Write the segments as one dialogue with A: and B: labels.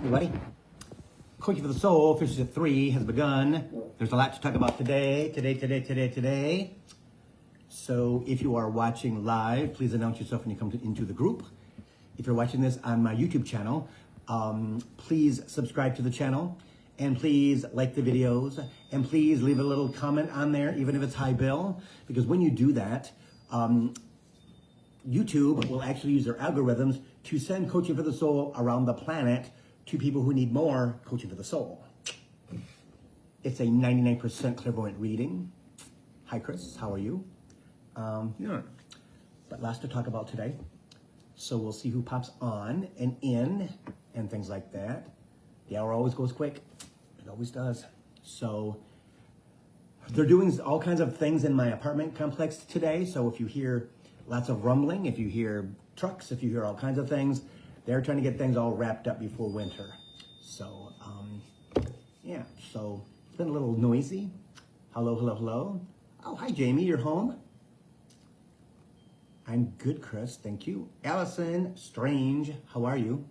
A: everybody. Coaching for the Soul, Fishes at 3 has begun. There's a lot to talk about today. So if you are watching live, please announce yourself when you come into the group. If you're watching this on my YouTube channel, please subscribe to the channel, and please like the videos, and please leave a little comment on there, even if it's high bill, because when you do that, YouTube will actually use their algorithms to send Coaching for the Soul around the planet to people who need more Coaching for the Soul. It's a 99% clairvoyant reading. Hi, Chris. How are you? Yeah. But lots to talk about today. So we'll see who pops on and in and things like that. The hour always goes quick. It always does. So they're doing all kinds of things in my apartment complex today. So if you hear lots of rumbling, if you hear trucks, if you hear all kinds of things, they're trying to get things all wrapped up before winter. So, yeah, so it's been a little noisy. Hello. Oh, hi, Jamie, you're home? I'm good, Chris, thank you. Allison Strange, how are you?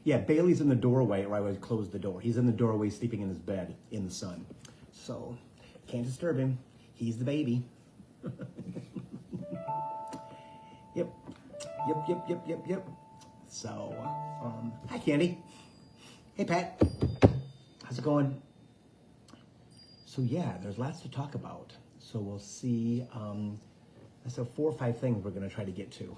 A: Yeah, Bailey's in the doorway, or I would close the door. He's in the doorway sleeping in his bed in the sun. So, can't disturb him. He's the baby. Yep. So, hi, Candy. Hey, Pat. How's it going? So, yeah, there's lots to talk about. So we'll see. So 4 or 5 things we're going to try to get to.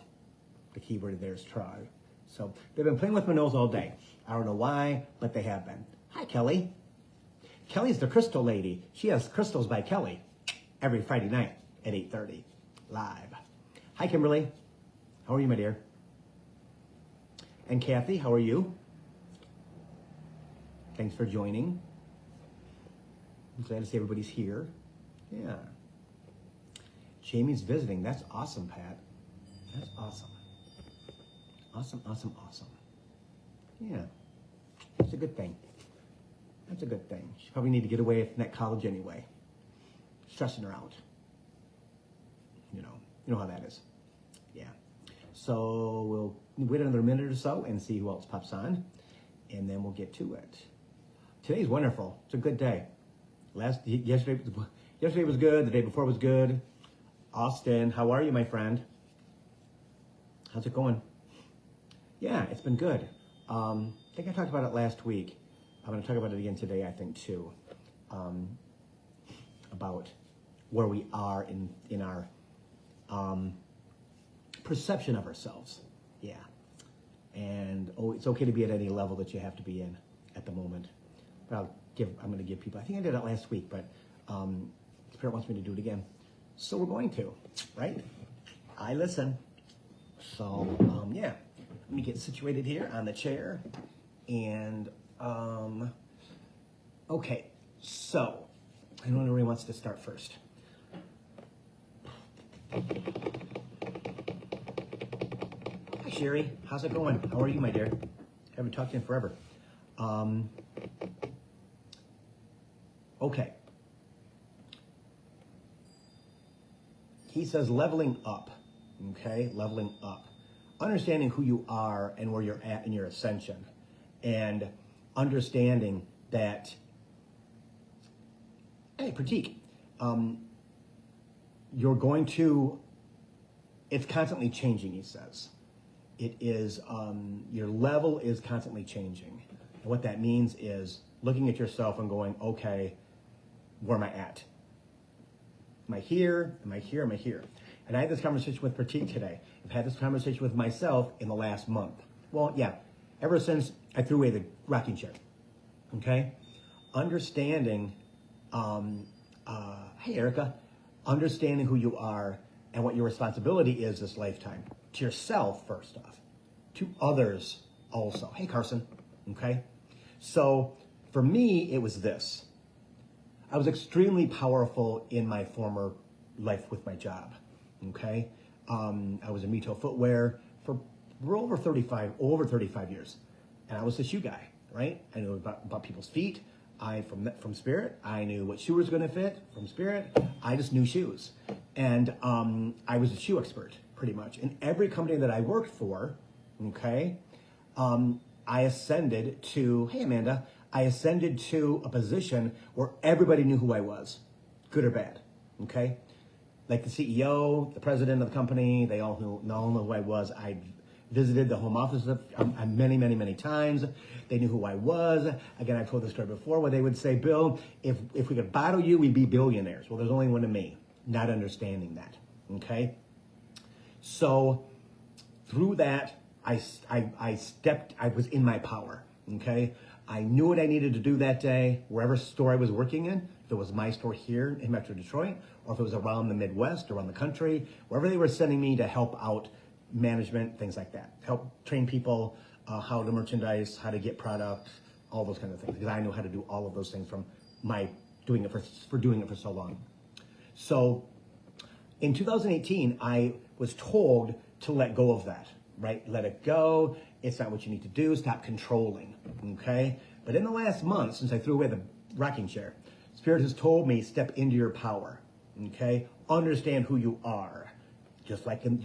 A: The keyword there is try. So they've been playing with my nose all day. I don't know why, but they have been. Hi, Kelly. Kelly's the crystal lady. She has Crystals by Kelly every Friday night at 8:30 live. Hi, Kimberly. How are you, my dear? And Kathy, how are you? Thanks for joining. I'm glad to see everybody's here. Yeah. Jamie's visiting. That's awesome, Pat. That's awesome. Awesome. Yeah. That's a good thing. She probably need to get away from that college anyway. Stressing her out. You know how that is. Yeah. So we'll wait another minute or so and see who else pops on, and then we'll get to it. Today's wonderful. It's a good day. Yesterday was good. The day before was good. Austin, how are you, my friend? How's it going? Yeah, it's been good. I think I talked about it last week. I'm going to talk about it again today, I think, too. About where we are in our perception of ourselves. Yeah. And it's okay to be at any level that you have to be in at the moment. But I'm going to give people, I think I did it last week, but Spirit wants me to do it again. So we're going to, right? I listen. So, yeah. Let me get situated here on the chair. And, okay. So, I don't know where he wants to start first. Hi, Sherry. How's it going? How are you, my dear? Haven't talked to you in forever. Okay. He says leveling up, okay? Leveling up. Understanding who you are and where you're at in your ascension. And understanding that, hey, Pratik, you're going to, it's constantly changing, he says. It is, your level is constantly changing. And what that means is looking at yourself and going, okay, where am I at? Am I here? Am I here? And I had this conversation with Pratik today. I've had this conversation with myself in the last month. Well, yeah, ever since I threw away the rocking chair. Okay? Understanding, hey, Erica, understanding who you are and what your responsibility is this lifetime. To yourself, first off. To others also. Hey, Carson. Okay? So, for me, it was this. I was extremely powerful in my former life with my job, okay? I was in Mito Footwear for over 35 years, and I was the shoe guy, right? I knew about people's feet. From Spirit, I knew what shoe was going to fit from Spirit. I just knew shoes, and I was a shoe expert pretty much in every company that I worked for, okay? I ascended to, hey Amanda, I ascended to a position where everybody knew who I was, good or bad, okay? Like the CEO, the president of the company, they all knew who I was. I visited the home office many, many, many times. They knew who I was. Again, I've told this story before where they would say, Bill, if we could bottle you, we'd be billionaires. Well, there's only one of me, not understanding that, okay? So through that, I was in my power, okay? I knew what I needed to do that day, wherever store I was working in, if it was my store here in Metro Detroit, or if it was around the Midwest, around the country, wherever they were sending me to help out management, things like that. Help train people how to merchandise, how to get product, all those kind of things. Because I know how to do all of those things from my doing it for so long. So in 2018, I was told to let go of that, right? Let it go. It's not what you need to do. Stop controlling, okay? But in the last month, since I threw away the rocking chair, Spirit has told me, step into your power, okay? Understand who you are, just like in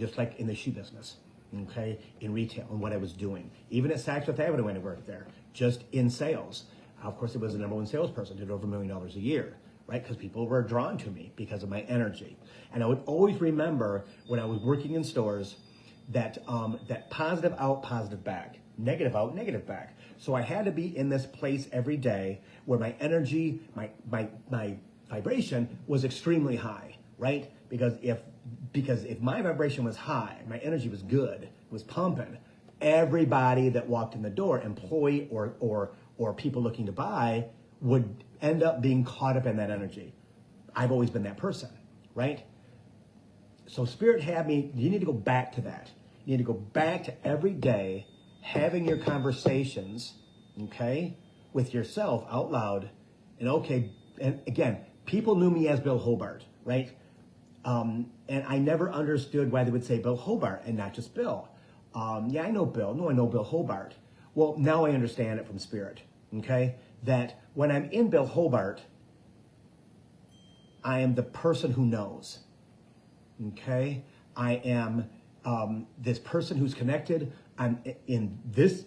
A: the shoe business, okay? In retail and what I was doing. Even at Saks Fifth Avenue when I worked there, just in sales. Of course, it was the number one salesperson, did over $1 million a year, right? Because people were drawn to me because of my energy. And I would always remember when I was working in stores that that positive out, positive back, negative out, negative back. So I had to be in this place every day where my energy, my vibration was extremely high, right? Because if my vibration was high, my energy was good, was pumping, everybody that walked in the door, employee or people looking to buy, would end up being caught up in that energy. I've always been that person, right? So Spirit had me, you need to go back to that. You need to go back to every day having your conversations, okay, with yourself out loud. And again, people knew me as Bill Hobart, right? And I never understood why they would say Bill Hobart and not just Bill. Yeah, I know Bill. No, I know Bill Hobart. Well, now I understand it from Spirit, okay? That when I'm in Bill Hobart, I am the person who knows, okay? I am this person who's connected. I'm in this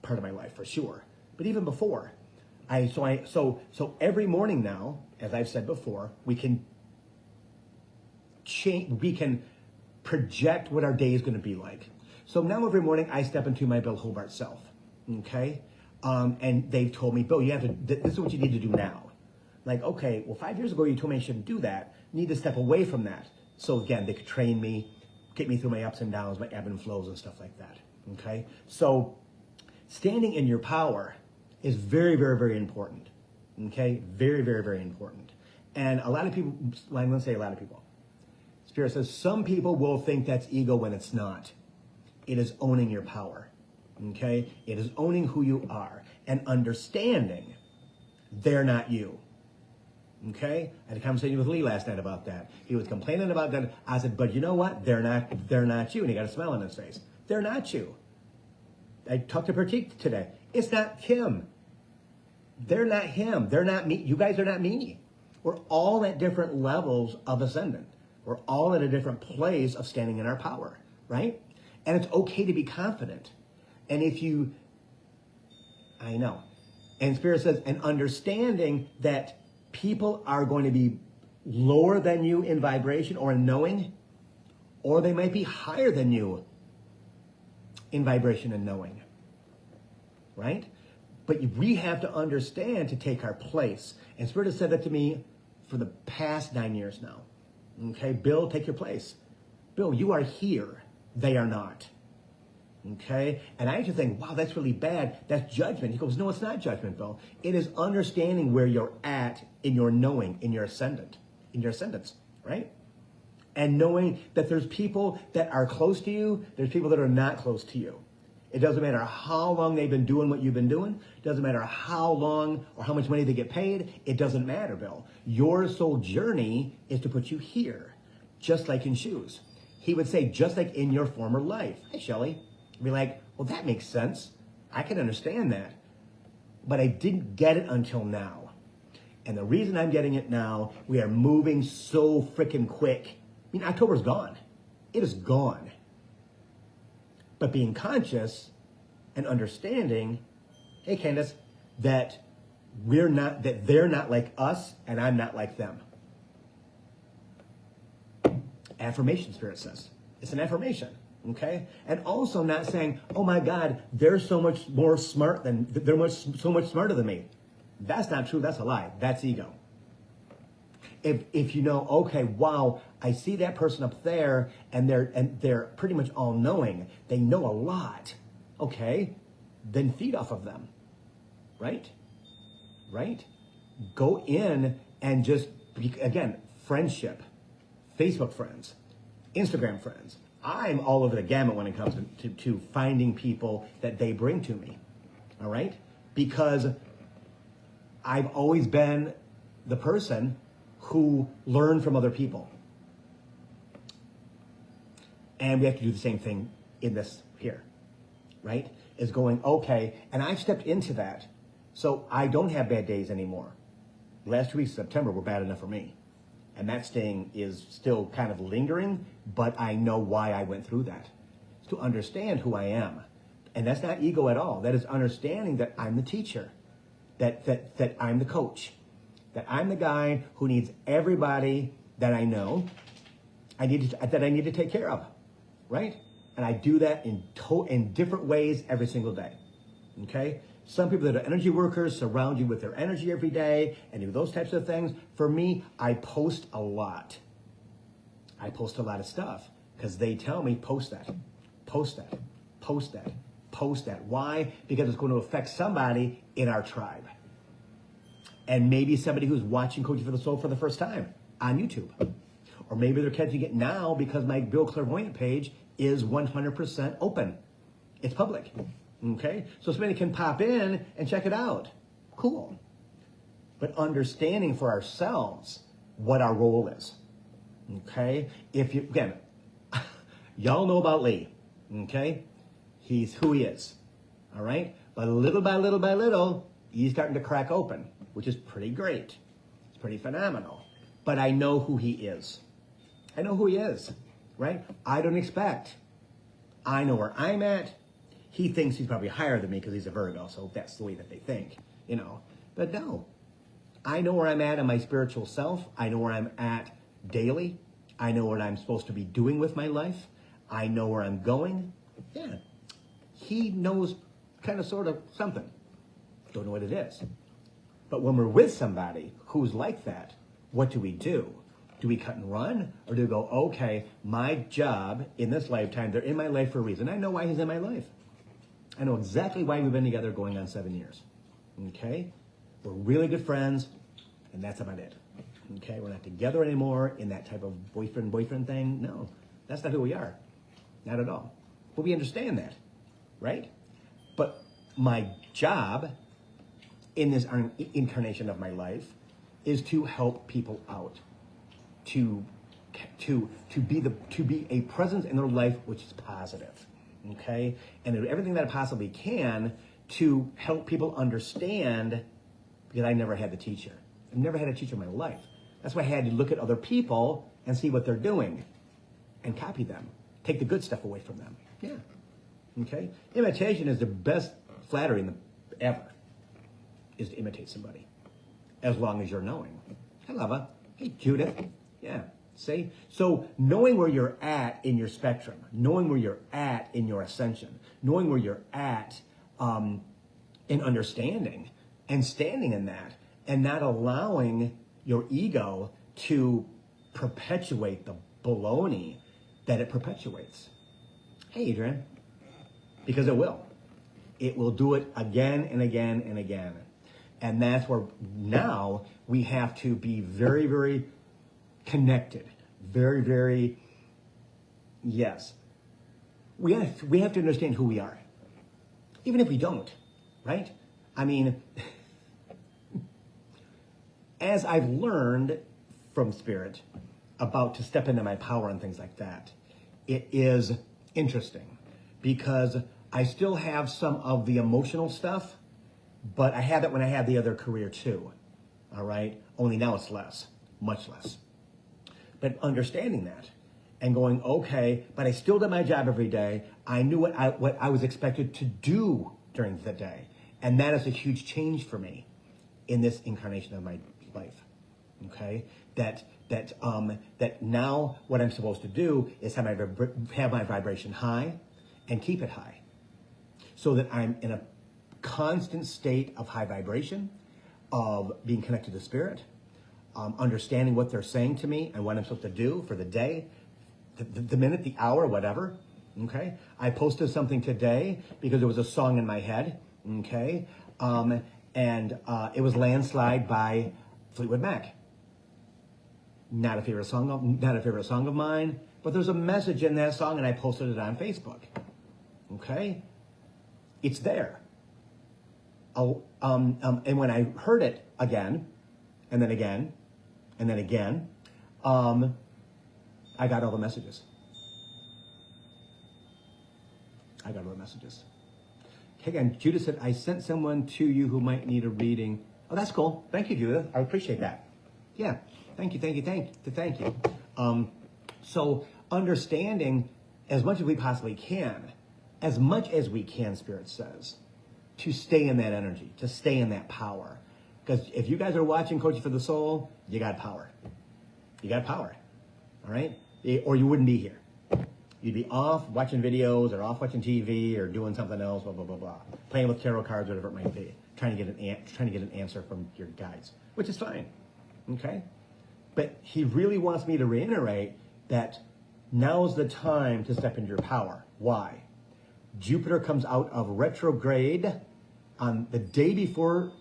A: part of my life for sure, but even before, so every morning now, as I've said before, we can change, we can project what our day is going to be like. So now every morning I step into my Bill Hobart self, okay? And they've told me, Bill, you have to. This is what you need to do now. Like, okay, well, 5 years ago you told me I shouldn't do that. You need to step away from that. So again, they could train me, get me through my ups and downs, my ebb and flows and stuff like that. Okay, so standing in your power is very, very, very important. Okay, very, very, very important. And a lot of people, I'm going to say a lot of people, Spirit says some people will think that's ego when it's not. It is owning your power. Okay, it is owning who you are and understanding they're not you. Okay, I had a conversation with Lee last night about that. He was complaining about that. I said, but you know what? They're not you. And he got a smile on his face. They're not you. I talked to Pratik today. It's not him. They're not him. They're not me. You guys are not me. We're all at different levels of ascendant. We're all at a different place of standing in our power, right? And it's okay to be confident. And I know. And Spirit says, and understanding that people are going to be lower than you in vibration or in knowing, or they might be higher than you in vibration and knowing, right? But we have to understand to take our place. And Spirit has said that to me for the past 9 years now. Okay, Bill, take your place. Bill, you are here. They are not. Okay, and I used to think, wow, that's really bad. That's judgment. He goes, no, it's not judgment, Bill. It is understanding where you're at in your knowing, in your ascendance, right? And knowing that there's people that are close to you, there's people that are not close to you. It doesn't matter how long they've been doing what you've been doing. It doesn't matter how long or how much money they get paid. It doesn't matter, Bill. Your soul journey is to put you here, just like in shoes. He would say, just like in your former life. Hi, Shelley. Be like, well, that makes sense. I can understand that. But I didn't get it until now. And the reason I'm getting it now, we are moving so freaking quick. I mean, October's gone. It is gone. But being conscious and understanding, hey Candace, that they're not like us and I'm not like them. Affirmation, Spirit says. It's an affirmation, okay? And also not saying, oh my God, they're so much more smart so much smarter than me. That's not true, that's a lie. That's ego. If you know, okay, wow, I see that person up there and they're pretty much all knowing. They know a lot. Okay, then feed off of them. Right? Right? Go in and just, again, friendship, Facebook friends, Instagram friends. I'm all over the gamut when it comes to finding people that they bring to me. All right? Because I've always been the person who learn from other people. And we have to do the same thing in this here, right? Is going, okay, and I've stepped into that. So I don't have bad days anymore. The last 2 weeks of September were bad enough for me. And that sting is still kind of lingering, but I know why I went through that. It's to understand who I am. And that's not ego at all. That is understanding that I'm the teacher, that I'm the coach, that I'm the guy who needs everybody that I know that I need to take care of, right? And I do that in different ways every single day, okay? Some people that are energy workers surround you with their energy every day and do those types of things. For me, I post a lot. I post a lot of stuff because they tell me, post that, post that, post that, post that. Why? Because it's going to affect somebody in our tribe. And maybe somebody who's watching Coaching for the Soul for the first time on YouTube. Or maybe they're catching it now because my Bill Clairvoyant page is 100% open. It's public. Okay? So somebody can pop in and check it out. Cool. But understanding for ourselves what our role is. Okay? Again, y'all know about Lee. Okay? He's who he is. All right? But little by little by little, he's starting to crack open, which is pretty great. It's pretty phenomenal. But I know who he is. I know who he is, right? I don't expect. I know where I'm at. He thinks he's probably higher than me because he's a Virgo, so that's the way that they think, you know. But no, I know where I'm at in my spiritual self. I know where I'm at daily. I know what I'm supposed to be doing with my life. I know where I'm going. Yeah, he knows kind of sort of something. Don't know what it is. But when we're with somebody who's like that, what do we do? Do we cut and run? Or do we go, okay, my job in this lifetime, they're in my life for a reason. I know why he's in my life. I know exactly why we've been together going on 7 years. Okay? We're really good friends, and that's about it. Okay? We're not together anymore in that type of boyfriend thing. No, that's not who we are. Not at all. But we understand that, right? But my job in this incarnation of my life is to help people out, to be a presence in their life which is positive, okay, and do everything that I possibly can to help people understand, because I never had the teacher. I've never had a teacher in my life. That's why I had to look at other people and see what they're doing, and copy them, take the good stuff away from them. Yeah, okay. Imitation is the best flattery ever. Is to imitate somebody, as long as you're knowing. Hey, Lava. Hey, Judith. Yeah, see? So knowing where you're at in your spectrum, knowing where you're at in your ascension, knowing where you're at in understanding and standing in that, and not allowing your ego to perpetuate the baloney that it perpetuates. Hey, Adrian. Because it will. It will do it again and again and again. And that's where now we have to be very, very connected. Very, very, yes. We have to understand who we are. Even if we don't, right? I mean, as I've learned from Spirit about to step into my power and things like that, it is interesting because I still have some of the emotional stuff. But I had that when I had the other career too, all right? Only now it's less, much less. But understanding that and going, okay, but I still did my job every day. I knew what I was expected to do during the day. And that is a huge change for me in this incarnation of my life. Okay? That now what I'm supposed to do is have my vibration high and keep it high. So that I'm in a constant state of high vibration, of being connected to spirit, understanding what they're saying to me and what I'm supposed to do for the day, the minute, the hour, whatever. Okay, I posted something today because there was a song in my head. Okay, and it was "Landslide" by Fleetwood Mac. Not a favorite song of mine, but there's a message in that song, and I posted it on Facebook. Okay, it's there. And when I heard it again, and then again, and then again, I got all the messages. Okay, again, Judith said, I sent someone to you who might need a reading. Oh, that's cool. Thank you, Judith. I appreciate that. Yeah, thank you. So understanding as much as we possibly can, Spirit says, to stay in that energy, to stay in that power. Because if you guys are watching Coaching for the Soul, you got power. All right? Or you wouldn't be here. You'd be off watching videos or off watching TV or doing something else, blah, blah, blah, blah. Playing with tarot cards, whatever it might be. Trying to get an answer from your guides, which is fine. Okay? But he really wants me to reiterate that now's the time to step into your power. Why? Jupiter comes out of retrograde on the day before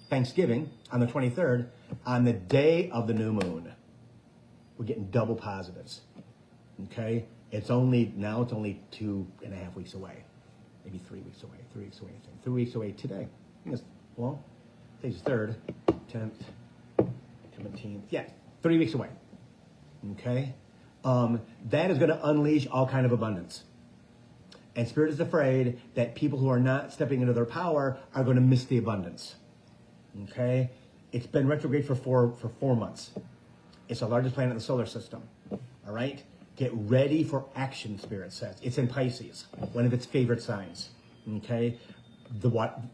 A: Thanksgiving, on the 23rd, on the day of the new moon. We're getting double positives. Okay? It's only 2.5 weeks away. Maybe 3 weeks away. 3 weeks away, I think. 3 weeks away today. I think today's 3rd, 10th, 17th. Yeah, 3 weeks away. Okay? That is going to unleash all kind of abundance. And Spirit is afraid that people who are not stepping into their power are going to miss the abundance. Okay? It's been retrograde for 4 months. It's the largest planet in the solar system. All right? Get ready for action, Spirit says. It's in Pisces, one of its favorite signs. Okay?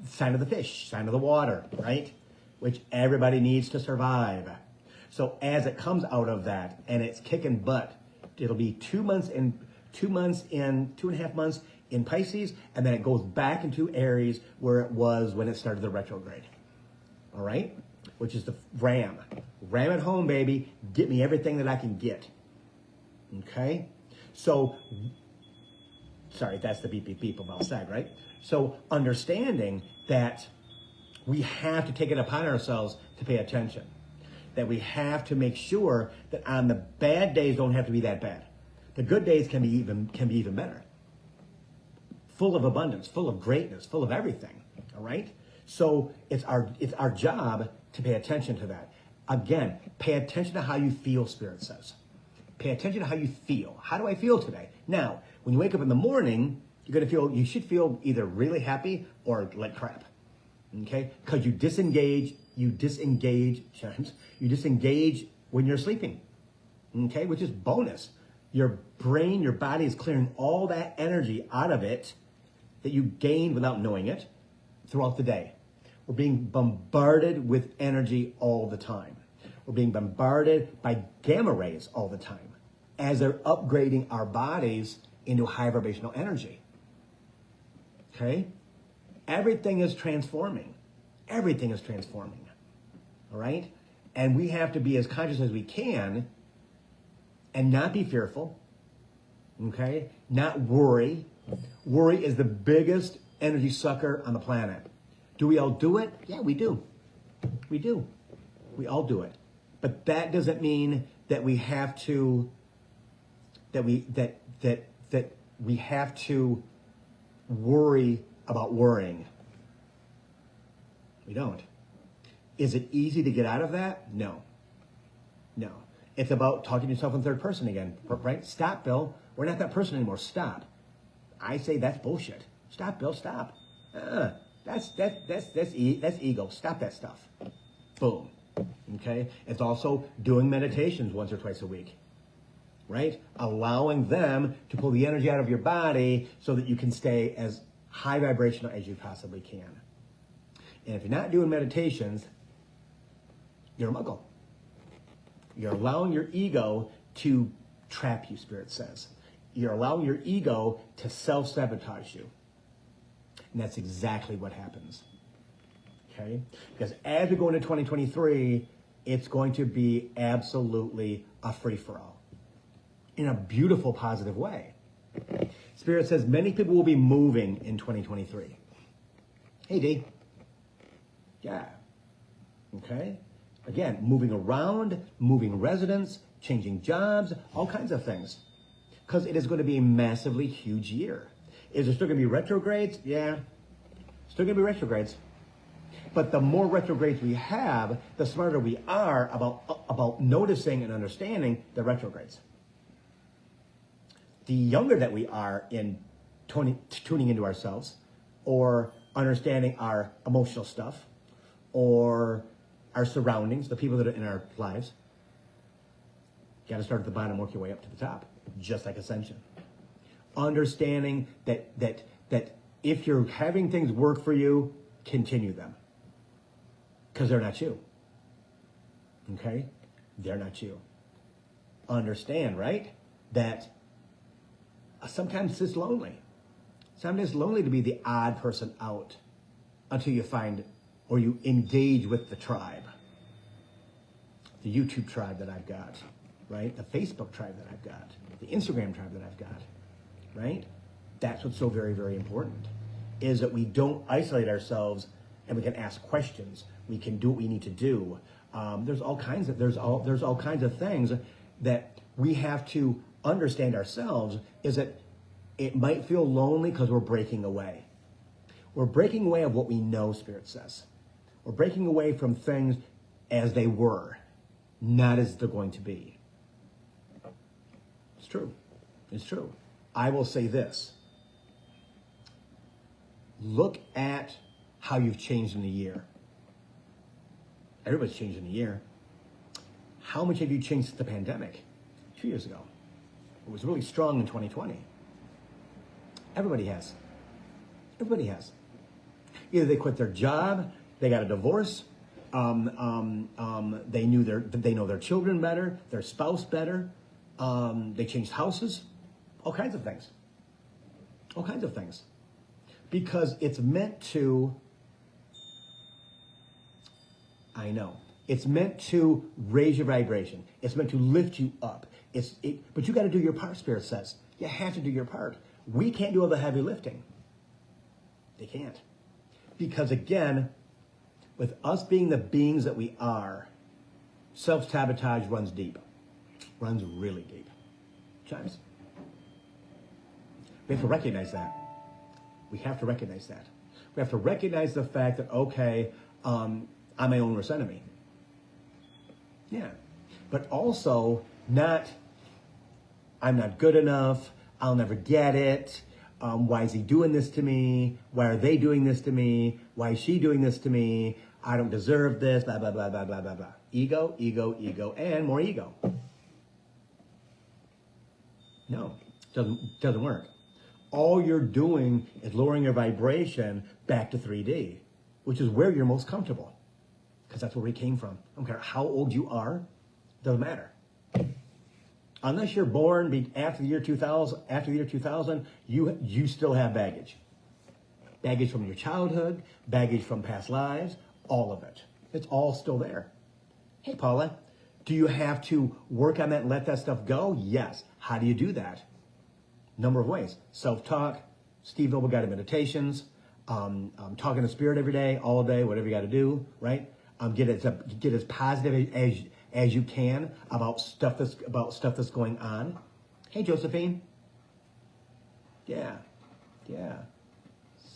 A: Sign of the fish, sign of the water, right? Which everybody needs to survive. So as it comes out of that and it's kicking butt, it'll be 2.5 months in Pisces, and then it goes back into Aries where it was when it started the retrograde. All right? Which is the ram. Ram it home, baby. Get me everything that I can get. Okay? So, sorry, that's the beep, beep, beep of outside, right? So understanding that we have to take it upon ourselves to pay attention. That we have to make sure that on the bad days don't have to be that bad. The good days can be even better. Full of abundance, full of greatness, full of everything. All right? So it's our job to pay attention to that. Again, pay attention to how you feel, Spirit says. Pay attention to how you feel. How do I feel today? Now, when you wake up in the morning, you should feel either really happy or like crap. Okay? Because you disengage when you're sleeping. Okay? Which is bonus. Your brain, your body is clearing all that energy out of it that you gained without knowing it throughout the day. We're being bombarded with energy all the time. We're being bombarded by gamma rays all the time as they're upgrading our bodies into high vibrational energy. Okay? Everything is transforming. Everything is transforming. All right? And we have to be as conscious as we can and not be fearful. Okay? Not worry. Worry is the biggest energy sucker on the planet. Do we all do it? Yeah, we do. We do. We all do it. But that doesn't mean that we have to worry about worrying. We don't. Is it easy to get out of that? No. No. It's about talking to yourself in third person again, right? Stop, Bill. We're not that person anymore. Stop. I say that's bullshit. Stop, Bill. Stop. That's ego. Stop that stuff. Boom. Okay? It's also doing meditations once or twice a week. right? Allowing them to pull the energy out of your body so that you can stay as high vibrational as you possibly can. And if you're not doing meditations, you're a muggle. You're allowing your ego to trap you, Spirit says. You're allowing your ego to self-sabotage you. And that's exactly what happens. Okay? Because as we go into 2023, it's going to be absolutely a free-for-all. In a beautiful, positive way. Spirit says many people will be moving in 2023. Hey, D. Yeah. Okay? Again, moving around, moving residence, changing jobs, all kinds of things. Because it is going to be a massively huge year. Is there still going to be retrogrades? Yeah. Still going to be retrogrades. But the more retrogrades we have, the smarter we are about noticing and understanding the retrogrades. The younger that we are in tuning into ourselves, or understanding our emotional stuff, or our surroundings, the people that are in our lives, you got to start at the bottom, work your way up to the top, just like ascension. Understanding that if you're having things work for you, continue them. Because they're not you. Okay? They're not you. Understand, right? That sometimes it's lonely. Sometimes it's lonely to be the odd person out until you find or you engage with the tribe. The YouTube tribe that I've got, right? The Facebook tribe that I've got. The Instagram tribe that I've got, right? That's what's so very, very important, is that we don't isolate ourselves and we can ask questions. We can do what we need to do. There's all kinds of things that we have to understand ourselves, is that it might feel lonely because we're breaking away. We're breaking away of what we know, Spirit says. We're breaking away from things as they were, not as they're going to be. It's true. It's true. I will say this. Look at how you've changed in a year. Everybody's changed in a year. How much have you changed since the pandemic? 2 years ago. It was really strong in 2020. Everybody has. Everybody has. Either they quit their job, they got a divorce, they know their children better, their spouse better, they changed houses, all kinds of things. All kinds of things. Because it's meant to, I know, it's meant to raise your vibration. It's meant to lift you up. But you got to do your part, Spirit says. You have to do your part. We can't do all the heavy lifting. They can't. Because again, with us being the beings that we are, self-sabotage runs deep. Runs really deep. Chimes. We have to recognize that. We have to recognize that. We have to recognize the fact that, okay, I'm my own worst enemy. Yeah. But also not, I'm not good enough, I'll never get it, why is he doing this to me, why are they doing this to me, why is she doing this to me, I don't deserve this, blah, blah, blah, blah, blah, blah, blah. Ego, ego, ego, and more ego. No, doesn't work. All you're doing is lowering your vibration back to 3D, which is where you're most comfortable. Because that's where we came from. I don't care how old you are, doesn't matter. Unless you're born after the year 2000, you still have baggage. Baggage from your childhood, baggage from past lives, all of it. It's all still there. Hey, Paula, do you have to work on that and let that stuff go? Yes. How do you do that? Number of ways. Self-talk, Steve Noble guided meditations, talking to Spirit every day, all day, whatever you got to do, right? Get as positive as you can about stuff that's going on. Hey, Josephine. Yeah.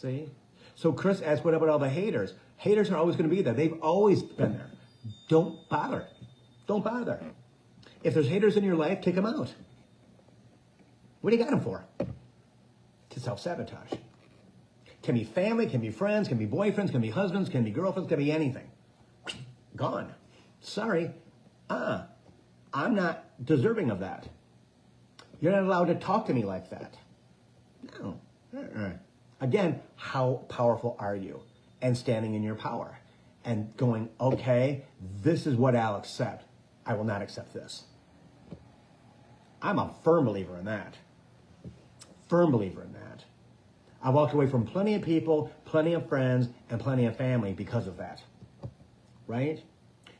A: See? So Chris asked, what about all the haters? Haters are always going to be there. They've always been there. Don't bother. Don't bother. If there's haters in your life, kick them out. What do you got them for? To self-sabotage. Can be family, can be friends, can be boyfriends, can be husbands, can be girlfriends, can be anything. Gone. Sorry. I'm not deserving of that. You're not allowed to talk to me like that. No. Again, how powerful are you? And standing in your power. And going, okay, this is what I'll accept. I will not accept this. I'm a firm believer in that. Firm believer in that. I walked away from plenty of people, plenty of friends, and plenty of family because of that. Right?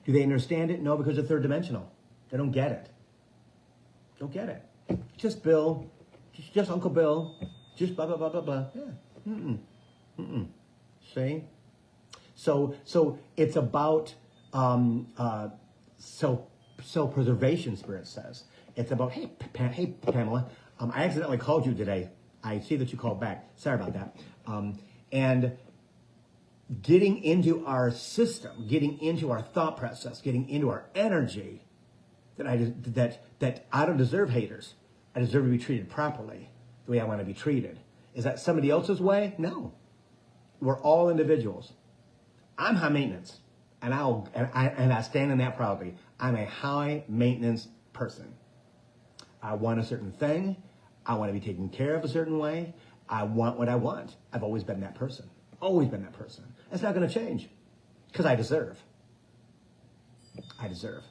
A: Do they understand it? No, because they're third dimensional. They don't get it. Don't get it. Just Bill. Just Uncle Bill. Just blah, blah, blah, blah, blah. Yeah. See? So it's about self-preservation, Spirit says. It's about, hey, Pamela, I accidentally called you today. I see that you called back. Sorry about that. And getting into our system, getting into our thought process, getting into our energy, that I don't deserve haters. I deserve to be treated properly, the way I want to be treated. Is that somebody else's way? No. We're all individuals. I'm high maintenance, and I stand in that proudly. I'm a high maintenance person. I want a certain thing. I want to be taken care of a certain way. I want what I want. I've always been that person. Always been that person. It's not going to change because I deserve. I deserve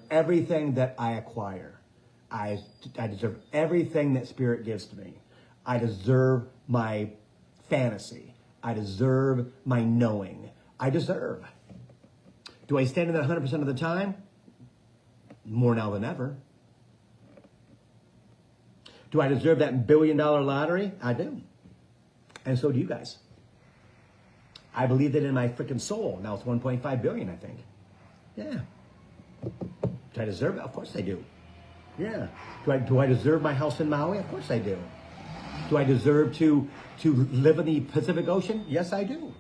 A: everything that I acquire. I deserve everything that Spirit gives to me. I deserve my fantasy. I deserve my knowing. I deserve. Do I stand in that 100% of the time? More now than ever. Do I deserve that $1 billion lottery? I do. And so do you guys. I believe that in my freaking soul. Now it's 1.5 billion, I think. Yeah. Do I deserve it? Of course I do. Yeah. Do I deserve my house in Maui? Of course I do. Do I deserve to live in the Pacific Ocean? Yes, I do.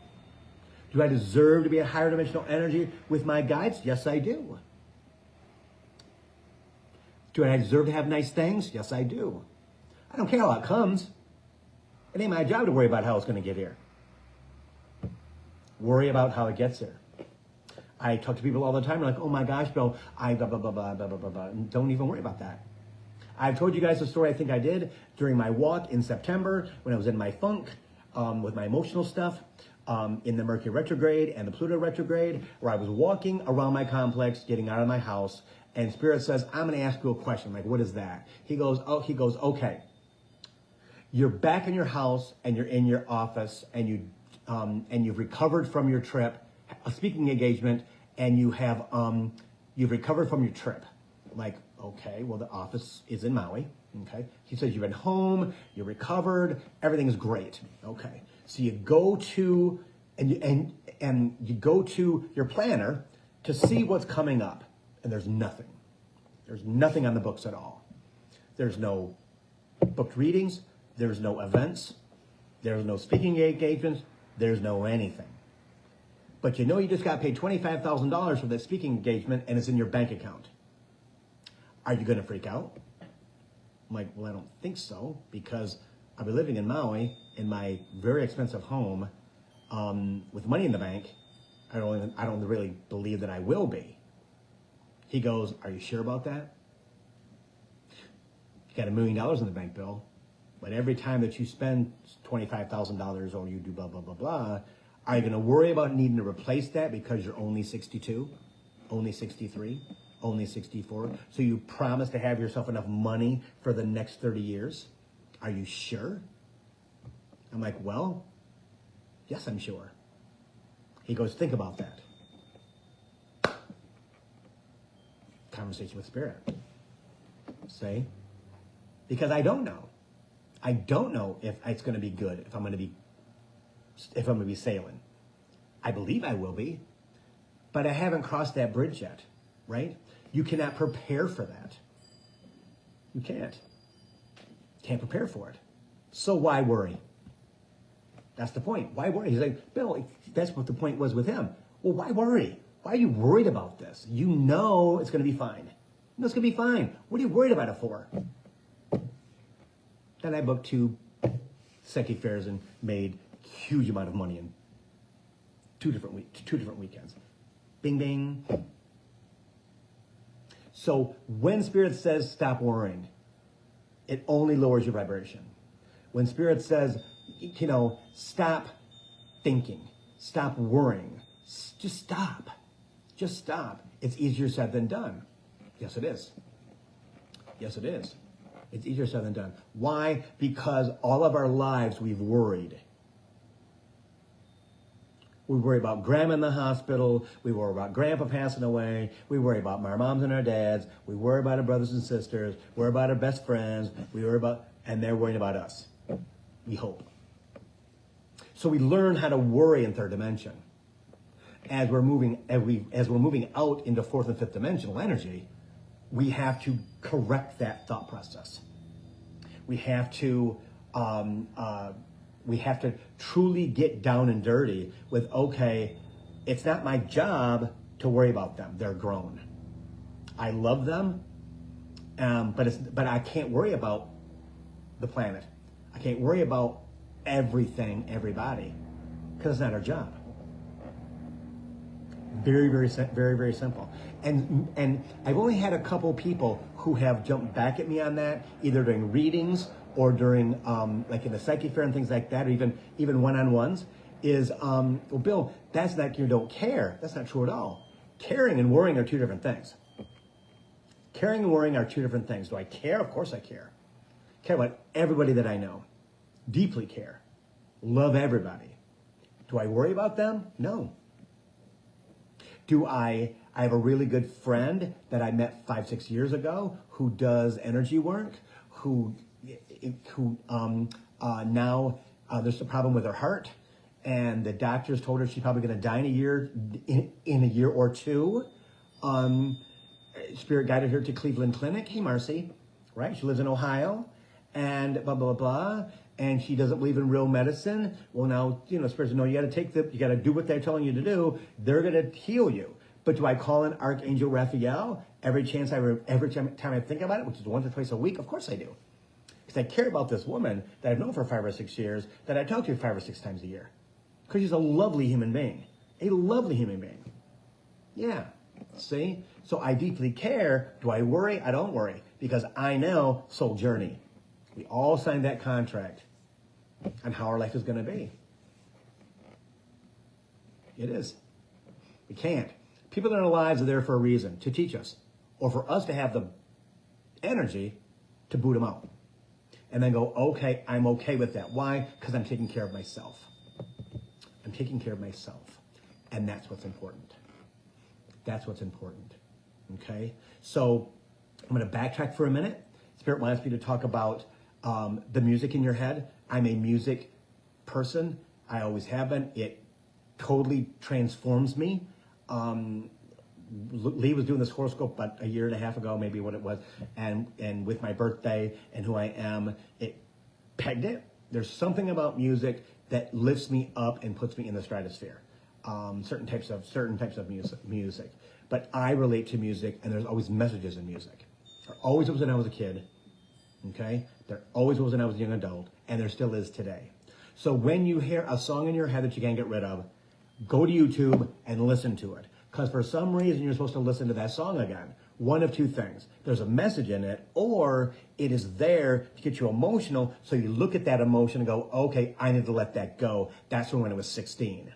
A: Do I deserve to be a higher dimensional energy with my guides? Yes, I do. Do I deserve to have nice things? Yes, I do. I don't care how it comes. It ain't my job to worry about how it's going to get here. Worry about how it gets here. I talk to people all the time. They're like, oh my gosh, Bill, I blah, blah, blah, blah, blah, blah, blah, blah. Don't even worry about that. I've told you guys the story I think I did during my walk in September when I was in my funk with my emotional stuff in the Mercury retrograde and the Pluto retrograde, where I was walking around my complex, getting out of my house, and Spirit says, I'm going to ask you a question. I'm like, what is that? He goes, okay. You're back in your house and you're in your office and you've recovered from your trip, a speaking engagement, and you've recovered from your trip. I'm like, okay, well, the office is in Maui. Okay. He says, you've been home, you're recovered, everything's great. Okay. So you go to, and you go to your planner to see what's coming up. And there's nothing. There's nothing on the books at all. There's no booked readings. There's no events. There's no speaking engagements. There's no anything. But you know you just got paid $25,000 for that speaking engagement and it's in your bank account. Are you going to freak out? I'm like, well, I don't think so, because I'll be living in Maui in my very expensive home with money in the bank. I don't really believe that I will be. He goes, are you sure about that? You got $1 million in the bank, Bill. But every time that you spend $25,000 or you do blah, blah, blah, blah, are you going to worry about needing to replace that because you're only 62, only 63, only 64? So you promise to have yourself enough money for the next 30 years? Are you sure? I'm like, well, yes, I'm sure. He goes, think about that. Conversation with Spirit. See? Because I don't know. I don't know if it's going to be good, if I'm going to be sailing. I believe I will be, but I haven't crossed that bridge yet, right? You cannot prepare for that. You can't. Can't prepare for it. So why worry? That's the point. Why worry? He's like, Bill, that's what the point was with him. Well, why worry? Why are you worried about this? You know it's going to be fine. You know it's going to be fine. What are you worried about it for? Then I booked 2 psychic fairs and made huge amount of money in 2 different weekends. Bing, bing. So when Spirit says stop worrying, It only lowers your vibration. When Spirit says, stop thinking, stop worrying, just stop. Just stop. It's easier said than done. Yes, it is. Yes, it is. It's easier said than done. Why? Because all of our lives we've worried. We worry about grandma in the hospital. We worry about grandpa passing away. We worry about our moms and our dads. We worry about our brothers and sisters. We worry about our best friends. And they're worrying about us. We hope. So we learn how to worry in third dimension. As we're moving out into fourth and fifth dimensional energy, we have to correct that thought process. We have to truly get down and dirty with, okay, it's not my job to worry about them. They're grown. I love them, but I can't worry about the planet. I can't worry about everything, everybody, because it's not our job. Very, very, very, very simple. And I've only had a couple people who have jumped back at me on that, either during readings or during, like in the psychic fair and things like that, or even one-on-ones, is, well, Bill, that's not you don't care. That's not true at all. Caring and worrying are two different things. Caring and worrying are two different things. Do I care? Of course I care. Care about everybody that I know. Deeply care. Love everybody. Do I worry about them? No. I have a really good friend that I met 5-6 years ago who does energy work, who now there's a problem with her heart, and the doctors told her she's probably going to die in a year or two. Spirit guided her to Cleveland Clinic. Hey, Marcy, right? She lives in Ohio, and blah blah blah. And she doesn't believe in real medicine. Well, now, Spirit says, no, you got to do what they're telling you to do. They're going to heal you. But do I call in Archangel Raphael every time I think about it, which is once or twice a week? Of course I do. Because I care about this woman that I've known for 5 or 6 years, that I talk to 5 or 6 times a year. Because she's a lovely human being. A lovely human being. Yeah. See? So I deeply care. Do I worry? I don't worry. Because I know soul journey. We all signed that contract on how our life is going to be. It is. We can't. People in our lives are there for a reason, to teach us, or for us to have the energy to boot them out. And then go, okay, I'm okay with that. Why? Because I'm taking care of myself. I'm taking care of myself. And that's what's important. That's what's important. Okay? So I'm going to backtrack for a minute. Spirit wants me to talk about the music in your head. I'm a music person. I always have been. It totally transforms me. Lee was doing this horoscope about a year and a half ago, maybe what it was, and with my birthday and who I am, it pegged it. There's something about music that lifts me up and puts me in the stratosphere. Certain types of music. But I relate to music, and there's always messages in music. There always was when I was a kid. Okay? There always was when I was a young adult, and there still is today. So when you hear a song in your head that you can't get rid of, go to YouTube and listen to it. Because for some reason you're supposed to listen to that song again. One of two things. There's a message in it, or it is there to get you emotional, so you look at that emotion and go, okay, I need to let that go. That's from when I was 16.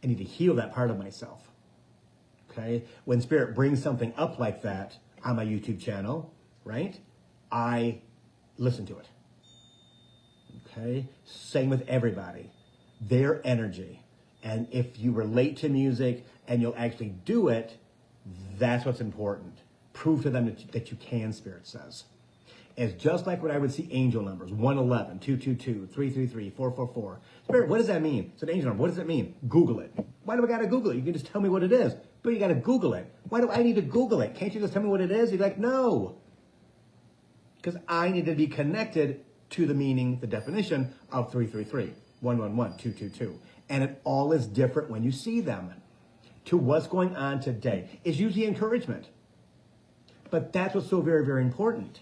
A: I need to heal that part of myself. Okay? When Spirit brings something up like that on my YouTube channel, right? I listen to it. Okay? Same with everybody. Their energy. And if you relate to music and you'll actually do it, that's what's important. Prove to them that you can, Spirit says. It's just like when I would see angel numbers, 111, 222, 333, 444. Spirit, what does that mean? It's an angel number. What does it mean? Google it. Why do I got to Google it? You can just tell me what it is. But you got to Google it. Why do I need to Google it? Can't you just tell me what it is? You're like, no. Because I need to be connected to the meaning, the definition of 333, 111, 222. And it all is different when you see them. To what's going on today. It's usually encouragement. But that's what's so very, very important,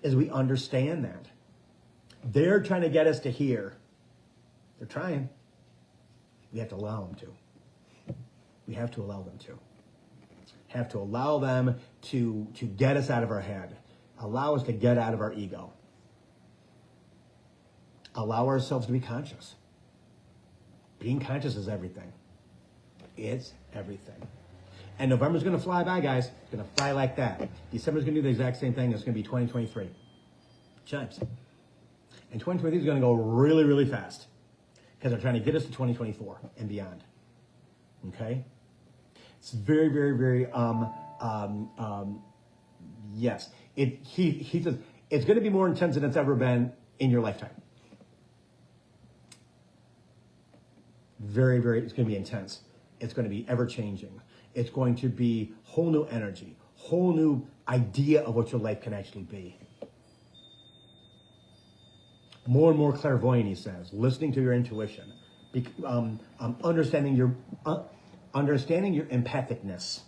A: is we understand that. They're trying to get us to hear. They're trying. We have to allow them to. We have to allow them to. Have to allow them to get us out of our head. Allow us to get out of our ego. Allow ourselves to be conscious. Being conscious is everything. It's everything. And November's going to fly by, guys. It's going to fly like that. December's going to do the exact same thing. It's going to be 2023. Chimes. And 2023 is going to go really, really fast because they're trying to get us to 2024 and beyond. Okay? It's very, very, very, yes. He says, it's going to be more intense than it's ever been in your lifetime. Very, very, it's going to be intense. It's going to be ever-changing. It's going to be whole new energy, whole new idea of what your life can actually be. More and more clairvoyant, he says, listening to your intuition, understanding your empathicness,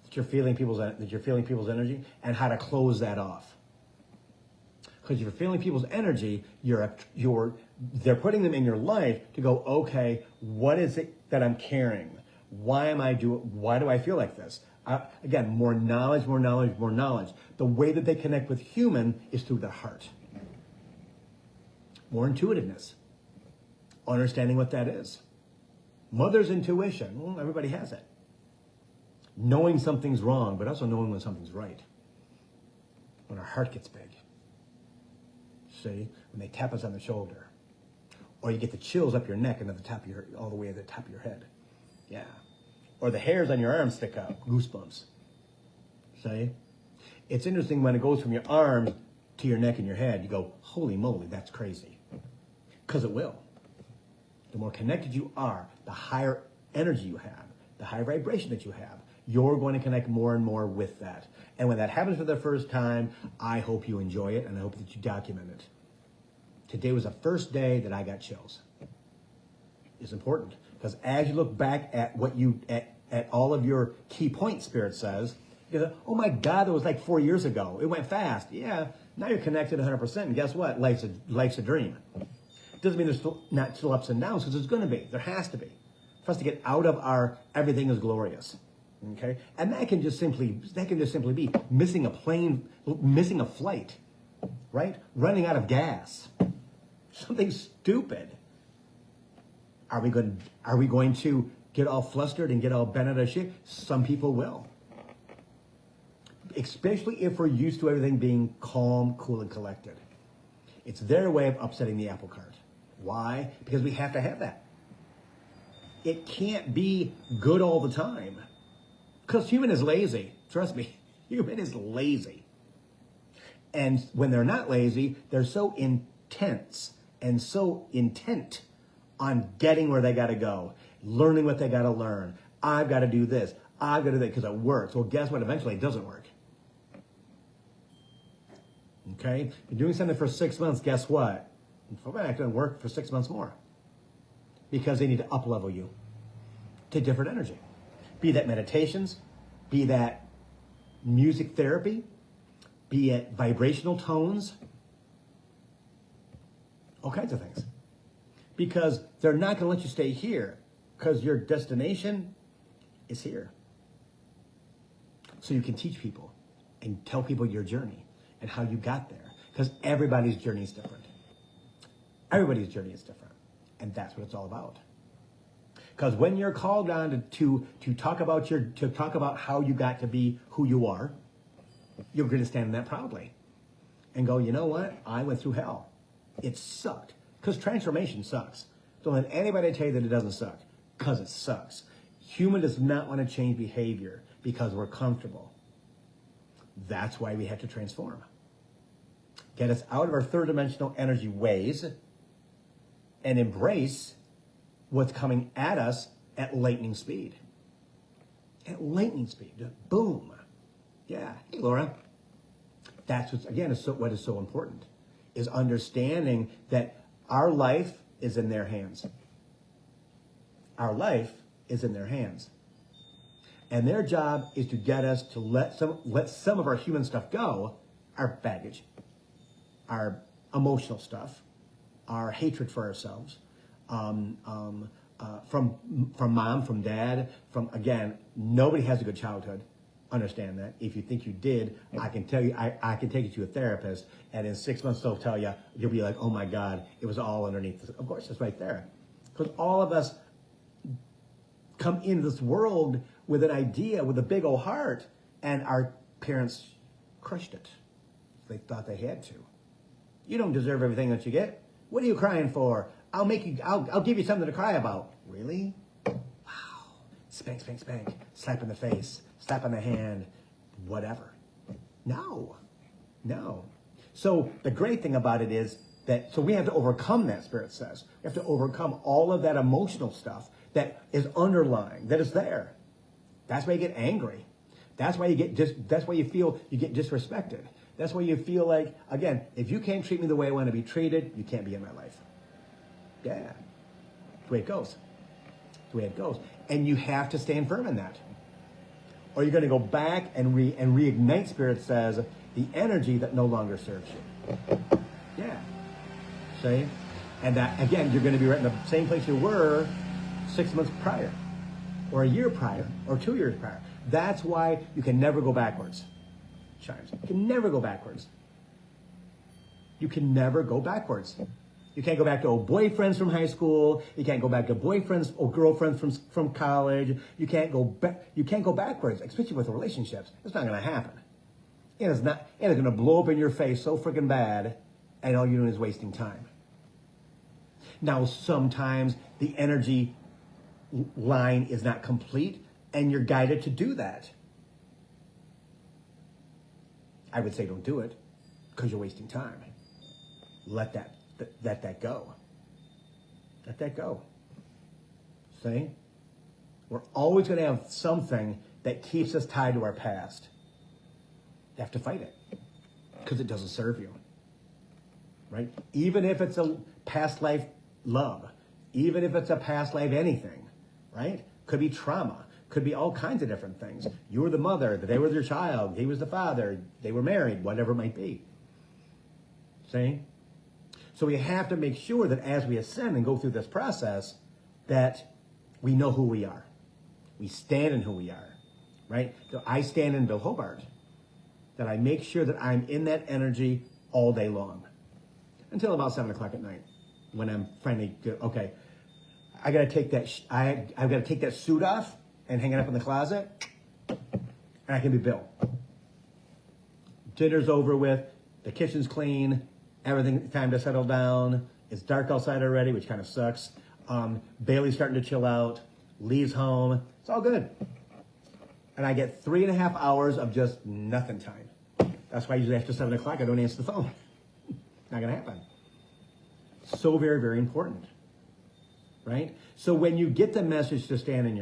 A: that you're feeling people's energy, and how to close that off. Because if you're feeling people's energy, they're putting them in your life to go, okay, what is it that I'm carrying? Why do I feel like this? Again, more knowledge, more knowledge, more knowledge. The way that they connect with human is through their heart. More intuitiveness. Understanding what that is. Mother's intuition, well, everybody has it. Knowing something's wrong, but also knowing when something's right. When our heart gets big. See? When they tap us on the shoulder. Or you get the chills up your neck and all the way to the top of your head. Yeah. Or the hairs on your arms stick up. Goosebumps. See? It's interesting when it goes from your arms to your neck and your head. You go, holy moly, that's crazy. Because it will. The more connected you are, the higher energy you have, the higher vibration that you have, you're going to connect more and more with that. And when that happens for the first time, I hope you enjoy it and I hope that you document it. Today was the first day that I got chills. It's important because as you look back at at all of your key points, Spirit says, you go, oh my God, that was like 4 years ago. It went fast. Yeah, now you're connected 100%. And guess what? Life's a dream. Doesn't mean there's not still ups and downs, because there's going to be. There has to be. For us to get out of our everything is glorious. Okay? And that can just simply be missing a plane, missing a flight, right? Running out of gas. Something stupid. Are we going to get all flustered and get all bent out of shape? Some people will. Especially if we're used to everything being calm, cool, and collected. It's their way of upsetting the apple cart. Why? Because we have to have that. It can't be good all the time. Because human is lazy. Trust me, human is lazy. And when they're not lazy, they're so intense and so intent on getting where they got to go, learning what they got to learn. I've got to do this. I've got to do that because it works. Well, guess what? Eventually, it doesn't work. Okay? You're doing something for 6 months, guess what? It's not going to work for 6 months more. Because they need to up-level you to different energy. Be that meditations, be that music therapy, be it vibrational tones, all kinds of things. Because they're not going to let you stay here because your destination is here. So you can teach people and tell people your journey and how you got there. Because everybody's journey is different. Everybody's journey is different. And that's what it's all about. Because when you're called on to talk about how you got to be who you are, you're going to stand in that proudly and go, you know what? I went through hell. It sucked. Because transformation sucks. Don't let anybody tell you that it doesn't suck. Because it sucks. Human does not want to change behavior because we're comfortable. That's why we have to transform. Get us out of our third dimensional energy ways and embrace what's coming at us at lightning speed. At lightning speed. Boom. Yeah. Hey, Laura. That's what is so important, is understanding that our life is in their hands. Our life is in their hands. And their job is to get us to let some of our human stuff go, our baggage, our emotional stuff, our hatred for ourselves, from mom, from dad, again, nobody has a good childhood. understand that. If you think you did, I can tell you, I can take you to a therapist, and in 6 months they'll tell you, you'll be like, oh my God, it was all underneath this. Of course, it's right there. Because all of us come into this world with an idea, with a big old heart, and our parents crushed it. They thought they had to. You don't deserve everything that you get. What are you crying for? I'll give you something to cry about. Really? Wow. Spank, spank, spank. Slap in the face. Slap on the hand. Whatever. No. So the great thing about it is that, so we have to overcome that, Spirit says. We have to overcome all of that emotional stuff that is underlying, that is there. That's why you get angry. That's why you feel you get disrespected. That's why you feel like, again, if you can't treat me the way I want to be treated, you can't be in my life. Yeah. That's the way it goes. That's the way it goes. And you have to stand firm in that. Or you're going to go back and reignite, Spirit says, the energy that no longer serves you. Yeah. See? And that, again, you're going to be right in the same place you were 6 months prior, or a year prior, or 2 years prior. That's why you can never go backwards. Chimes. You can never go backwards. You can never go backwards. You can't go back to old boyfriends from high school. You can't go back to boyfriends or girlfriends from college. You can't go back. You can't go backwards, especially with relationships. It's not going to happen. It is not. It is going to blow up in your face so freaking bad, and all you're doing is wasting time. Now, sometimes the energy line is not complete, and you're guided to do that. I would say don't do it, because you're wasting time. Let that go. Let that go. See? We're always going to have something that keeps us tied to our past. You have to fight it, because it doesn't serve you. Right? Even if it's a past life love, even if it's a past life anything, right? Could be trauma. Could be all kinds of different things. You were the mother, they were your child, he was the father, they were married, whatever it might be. See? So we have to make sure that as we ascend and go through this process, that we know who we are. We stand in who we are, right? So I stand in Bill Hobart. That I make sure that I'm in that energy all day long. Until about 7 o'clock at night, when I'm finally, okay, I got to take that, I've got to take that suit off and hang it up in the closet, and I can be Bill. Dinner's over with, the kitchen's clean, everything, time to settle down. It's dark outside already, which kind of sucks. Bailey's starting to chill out, leaves home. It's all good. And I get 3.5 hours of just nothing time. That's why usually after 7 o'clock, I don't answer the phone. Not going to happen. So very, very important. Right? So when you get the message to stand in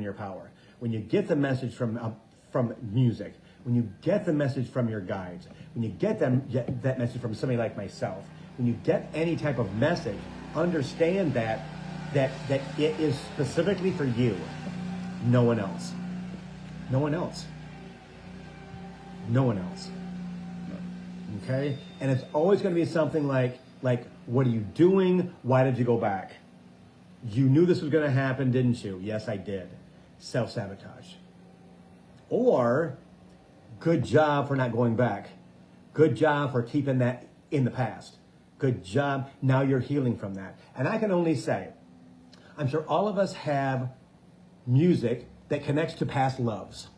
A: your power, when you get the message from music, when you get the message from your guides, when you get that message from somebody like myself, when you get any type of message, understand that it is specifically for you, no one else. No one else. No one else. Okay? And it's always going to be something like, what are you doing? Why did you go back? You knew this was going to happen, didn't you? Yes, I did. Self-sabotage. Or, good job for not going back. Good job for keeping that in the past. Good job. Now you're healing from that. And I can only say, I'm sure all of us have music that connects to past loves.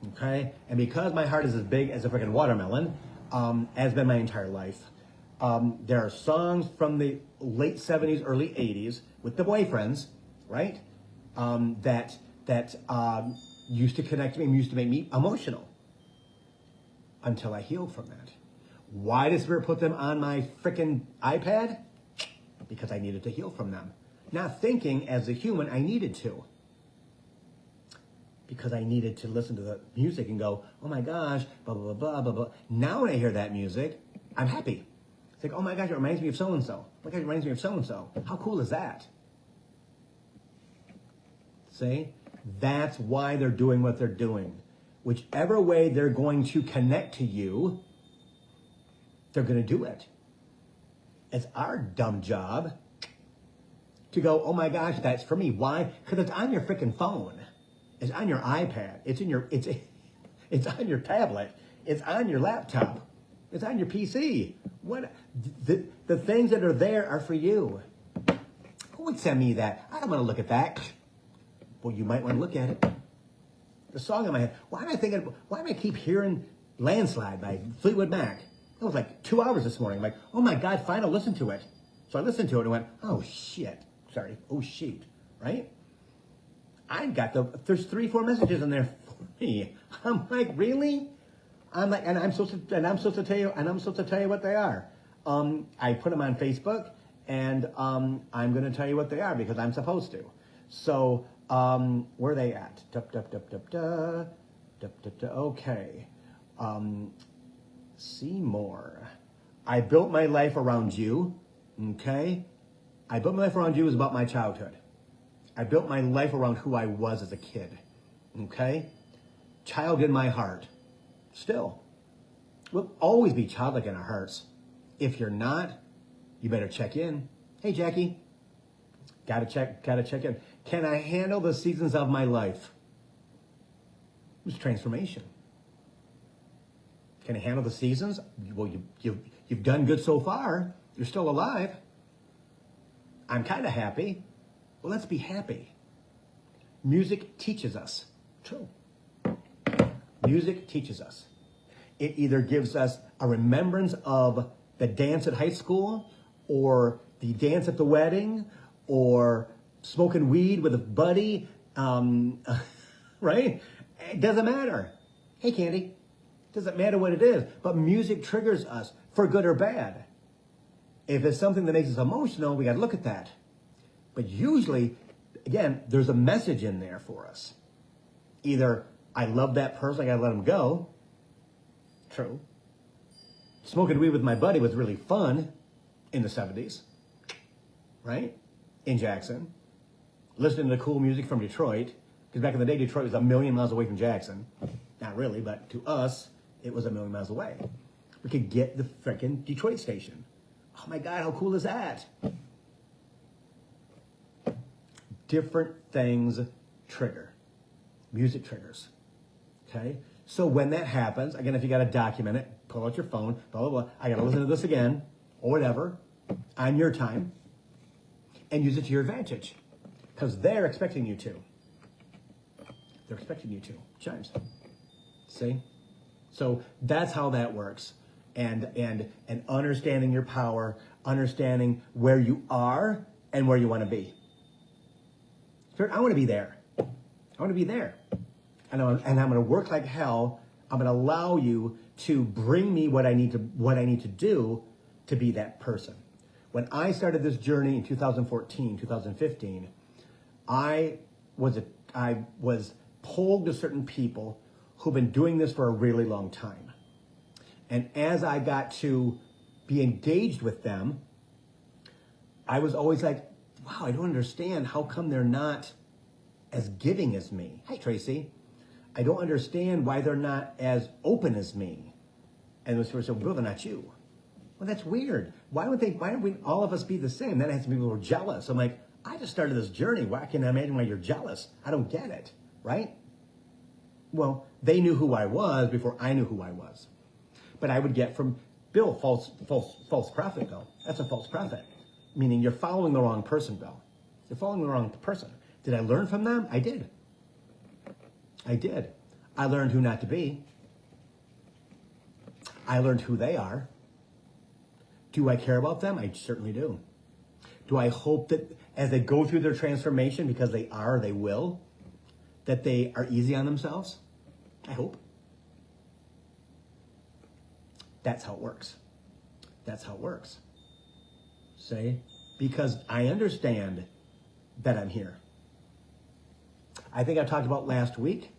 A: Okay? And because my heart is as big as a freaking watermelon, has been my entire life, there are songs from the late 70s, early 80s with the boyfriends, right? That used to connect to me and used to make me emotional until I healed from that. Why did Spirit put them on my freaking iPad? Because I needed to heal from them. Not thinking as a human I needed to. Because I needed to listen to the music and go, oh my gosh, blah, blah, blah, blah, blah. Now when I hear that music, I'm happy. It's like, oh my gosh, it reminds me of so-and-so. Oh my gosh, it reminds me of so-and-so. How cool is that? See? That's why they're doing what they're doing. Whichever way they're going to connect to you, they're going to do it. It's our dumb job to go, oh my gosh, that's for me. Why? Because it's on your freaking phone. It's on your iPad. It's on your tablet. It's on your laptop. It's on your PC. The things that are there are for you. Who would send me that? I don't want to look at that. Well, you might want to look at it. The song in my head. Why do I keep hearing Landslide by Fleetwood Mac? It was like 2 hours this morning. I'm like, oh my God, fine, I'll listen to it. So I listened to it and went, oh shit. Sorry, oh shit, right? There's 3-4 messages in there for me. I'm like, really? I'm like, and I'm supposed to tell you what they are. I put them on Facebook, and I'm going to tell you what they are because I'm supposed to. So, where are they at? Okay. See more. I built my life around you. Okay. I built my life around you is about my childhood. I built my life around who I was as a kid. Okay. Child in my heart. Still. We'll always be childlike in our hearts. If you're not, you better check in. Hey, Jackie. Gotta check in. Can I handle the seasons of my life? It's transformation. Can I handle the seasons? Well, you've done good so far. You're still alive. I'm kind of happy. Well, let's be happy. Music teaches us. True. Music teaches us. It either gives us a remembrance of the dance at high school, or the dance at the wedding, or smoking weed with a buddy, right? It doesn't matter. Hey, Candy. Doesn't matter what it is, but music triggers us for good or bad. If it's something that makes us emotional, we got to look at that. But usually, again, there's a message in there for us. Either I love that person, I got to let him go. True. Smoking weed with my buddy was really fun in the 70s, right? In Jackson. Listening to cool music from Detroit, because back in the day, Detroit was a million miles away from Jackson. Not really, but to us, it was a million miles away. We could get the frickin' Detroit station. Oh my God, how cool is that? Different things trigger. Music triggers. Okay? So when that happens, again, if you got to document it, pull out your phone, blah, blah, blah. I got to listen to this again, or whatever, on your time, and use it to your advantage. Because they're expecting you to. They're expecting you to. Chimes. See? So that's how that works. And understanding your power, understanding where you are and where you want to be. Spirit, I want to be there. I want to be there. And I'm going to work like hell. I'm going to allow you to bring me what I need to do to be that person. When I started this journey in 2014, 2015, I was pulled to certain people who've been doing this for a really long time. And as I got to be engaged with them, I was always like, wow, I don't understand. How come they're not as giving as me? Hi, Tracy. I don't understand why they're not as open as me. And the Spirit said, well, they're not you. Well, that's weird. Why don't we all of us be the same? Then I had some people who were jealous. I'm like, I just started this journey. Why can't I imagine why you're jealous? I don't get it, right? Well, they knew who I was before I knew who I was. But I would get from Bill, false prophet, Bill. That's a false prophet. Meaning you're following the wrong person, Bill. You're following the wrong person. Did I learn from them? I did. I learned who not to be. I learned who they are. Do I care about them? I certainly do. Do I hope that as they go through their transformation, because they will, that they are easy on themselves? I hope. That's how it works. That's how it works. See? Because I understand that I'm here. I think I talked about last week.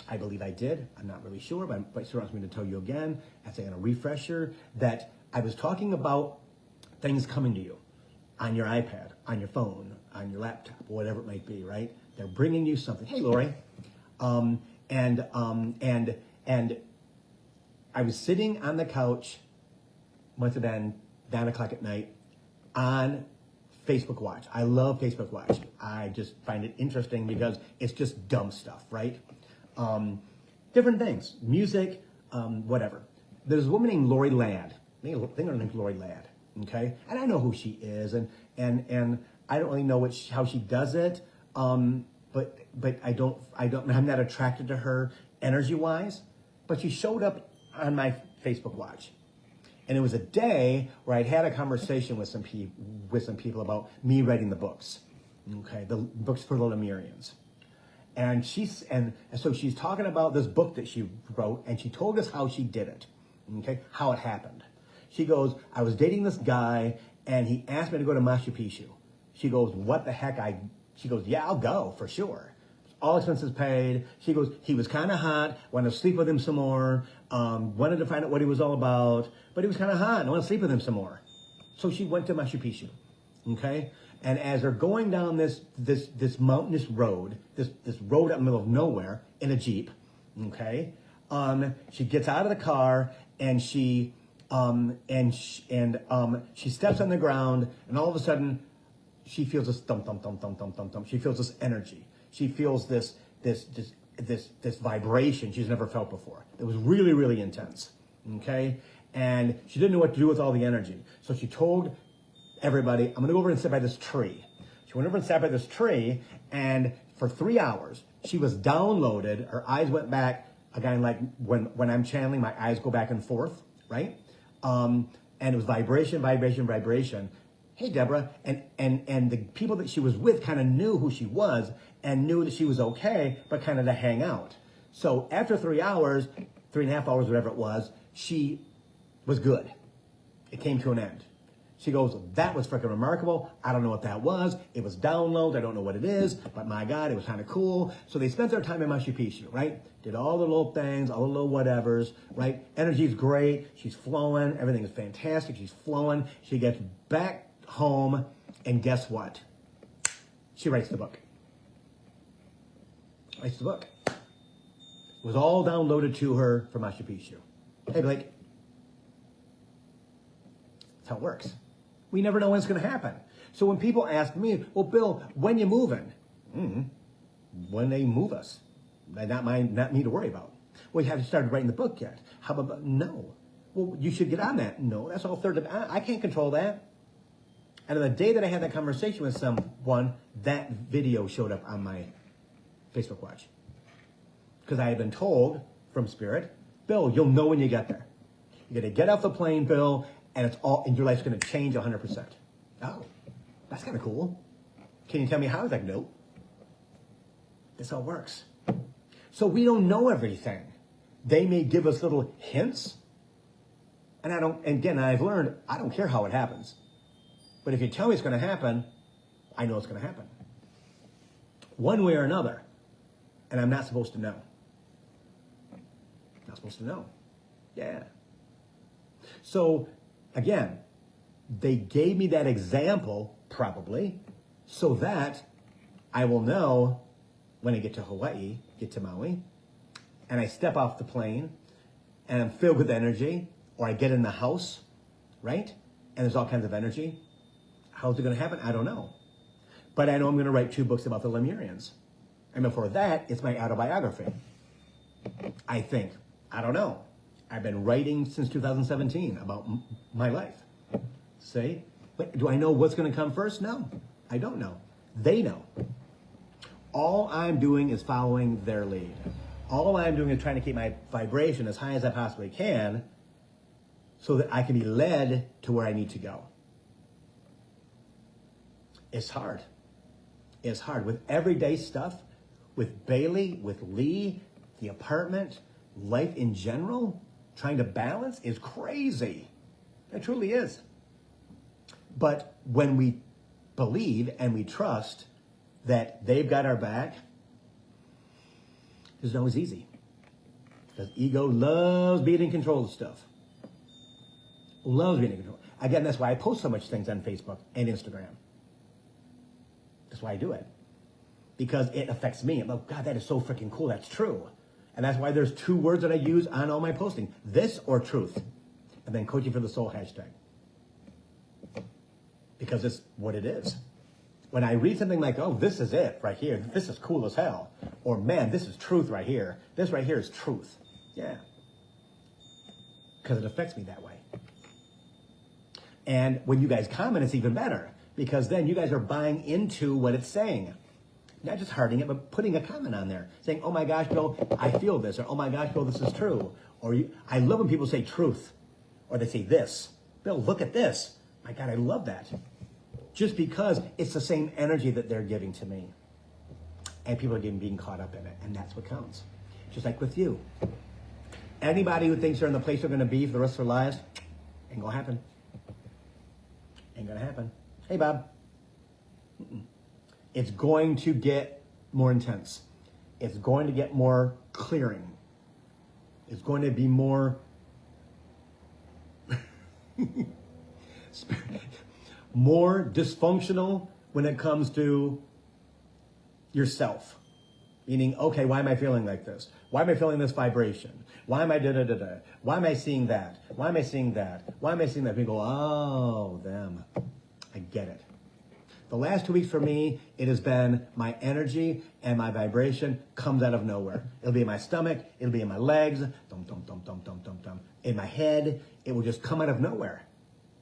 A: I believe I did. I'm not really sure, but Sir wants me to tell you again, as a refresher, that I was talking about things coming to you on your iPad, on your phone, on your laptop, whatever it might be, right? They're bringing you something. Hey, Lori. And I was sitting on the couch, must have been 9 o'clock at night, on Facebook Watch. I love Facebook Watch. I just find it interesting because it's just dumb stuff, right? Different things, music, whatever. There's a woman named Lori Ladd. I think her name's Lori Ladd, okay? And I know who she is, and I don't really know how she does it, but I'm not attracted to her energy-wise, but she showed up on my Facebook Watch. And it was a day where I'd had a conversation with some people about me writing the books, okay, the books for the Lemurians. And so she's talking about this book that she wrote, and she told us how she did it, okay, how it happened. She goes, I was dating this guy, and he asked me to go to Machu Picchu. She goes, what the heck? She goes, yeah, I'll go for sure. All expenses paid. She goes, he was kind of hot, wanted to sleep with him some more, wanted to find out what he was all about, but he was kind of hot and I wanted to sleep with him some more. So she went to Machu Picchu, okay? And as they're going down this mountainous road, this road out in the middle of nowhere in a Jeep, okay? She gets out of the car and she steps on the ground, and all of a sudden she feels this thump, thump, thump, thump, thump, thump, thump. She feels this energy. She feels this vibration she's never felt before. It was really, really intense, okay? And she didn't know what to do with all the energy. So she told everybody, I'm going to go over and sit by this tree. She went over and sat by this tree, and for 3 hours, she was downloaded. Her eyes went back. Again, like when I'm channeling, my eyes go back and forth, right? And it was vibration, vibration, vibration. Hey, Deborah. And the people that she was with kind of knew who she was and knew that she was okay, but kind of to hang out. So after 3 hours, 3.5 hours, whatever it was, she was good. It came to an end. She goes, that was freaking remarkable. I don't know what that was. It was download. I don't know what it is, but my God, it was kind of cool. So they spent their time in Machu Picchu, right? Did all the little things, all the little whatevers, right? Energy's great. She's flowing. Everything is fantastic. She's flowing. She gets back home, and guess what? She writes the book. Writes the book. It was all downloaded to her from Machu Picchu. Hey, Blake. That's how it works. We never know when it's going to happen. So when people ask me, well, Bill, when you moving? When they move us. Not me to worry about. Well, have you started writing the book yet? How about, no. Well, you should get on that. No, that's all third. I can't control that. And on the day that I had that conversation with someone, that video showed up on my Facebook Watch. Because I had been told from Spirit, Bill, you'll know when you get there. You're going to get off the plane, Bill, and your life's going to change 100%. Oh, that's kind of cool. Can you tell me how? I was like, nope. This all works. So we don't know everything. They may give us little hints. And I've learned, I don't care how it happens. But if you tell me it's going to happen, I know it's going to happen. One way or another. And I'm not supposed to know. Not supposed to know. Yeah. So, again, they gave me that example, probably, so that I will know when I get to Hawaii, get to Maui, and I step off the plane, and I'm filled with energy, or I get in the house, right? And there's all kinds of energy. How's it going to happen? I don't know. But I know I'm going to write 2 books about the Lemurians. And before that, it's my autobiography. I think. I don't know. I've been writing since 2017 about my life. See? But do I know what's going to come first? No. I don't know. They know. All I'm doing is following their lead. All I'm doing is trying to keep my vibration as high as I possibly can so that I can be led to where I need to go. It's hard. It's hard. With everyday stuff, with Bailey, with Lee, the apartment, life in general, trying to balance is crazy. It truly is. But when we believe and we trust that they've got our back, it's always easy. Because ego loves being in control of stuff. Loves being in control. Again, that's why I post so much things on Facebook and Instagram. That's why I do it. Because it affects me. I'm like, God, that is so freaking cool. That's true. And that's why there's 2 words that I use on all my posting. This or truth. And then coaching for the soul hashtag. because it's what it is. When I read something like, oh, this is it right here. This is cool as hell. Or, man, this is truth right here. This right here is truth. Yeah. Because it affects me that way. And when you guys comment, it's even better. Because then you guys are buying into what it's saying. Not just hearting it, but putting a comment on there. Saying, oh my gosh, Bill, I feel this. Or, oh my gosh, Bill, this is true. Or, I love when people say truth. Or they say this. Bill, look at this. My God, I love that. Just because it's the same energy that they're giving to me. And people are being caught up in it. And that's what counts. Just like with you. Anybody who thinks they're in the place they're going to be for the rest of their lives, ain't going to happen. Ain't going to happen. Hey, Bob. It's going to get more intense. It's going to get more clearing. It's going to be more more dysfunctional when it comes to yourself. Meaning, okay, why am I feeling like this? Why am I feeling this vibration? Why am I da-da-da-da? Why am I seeing that? Why am I seeing that? Why am I seeing that? People go, oh, them. I get it. The last 2 weeks for me, it has been my energy and my vibration comes out of nowhere. It'll be in my stomach. It'll be in my legs. Dum, dum, dum, dum, dum, dum, dum. In my head. It will just come out of nowhere.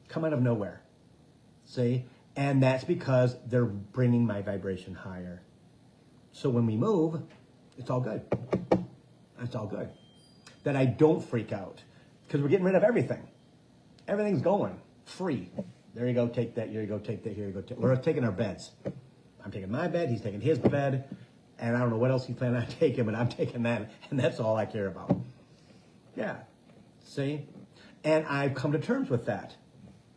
A: Come out of nowhere. See? And that's because they're bringing my vibration higher. So when we move, it's all good. It's all good. That I don't freak out. Because we're getting rid of everything. Everything's going free. There you go, take that, here you go, take that, here you go. We're taking our beds. I'm taking my bed, he's taking his bed, and I don't know what else he's planning on taking, but I'm taking that, and that's all I care about. Yeah, see? And I've come to terms with that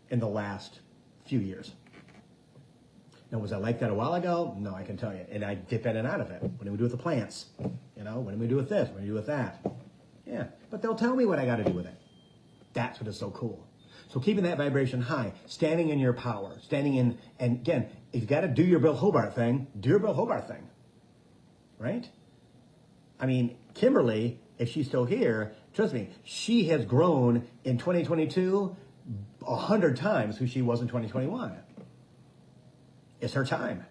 A: in the last few years. Now, was I like that a while ago? No, I can tell you. And I dip in and out of it. What do we do with the plants? You know, what do we do with this? What do we do with that? Yeah, but they'll tell me what I got to do with it. That's what is so cool. So keeping that vibration high, standing in your power, standing in, and again, if you got to do your Bill Hobart thing, do your Bill Hobart thing, right? I mean, Kimberly, if she's still here, trust me, she has grown in 2022 100 times who she was in 2021. It's her time.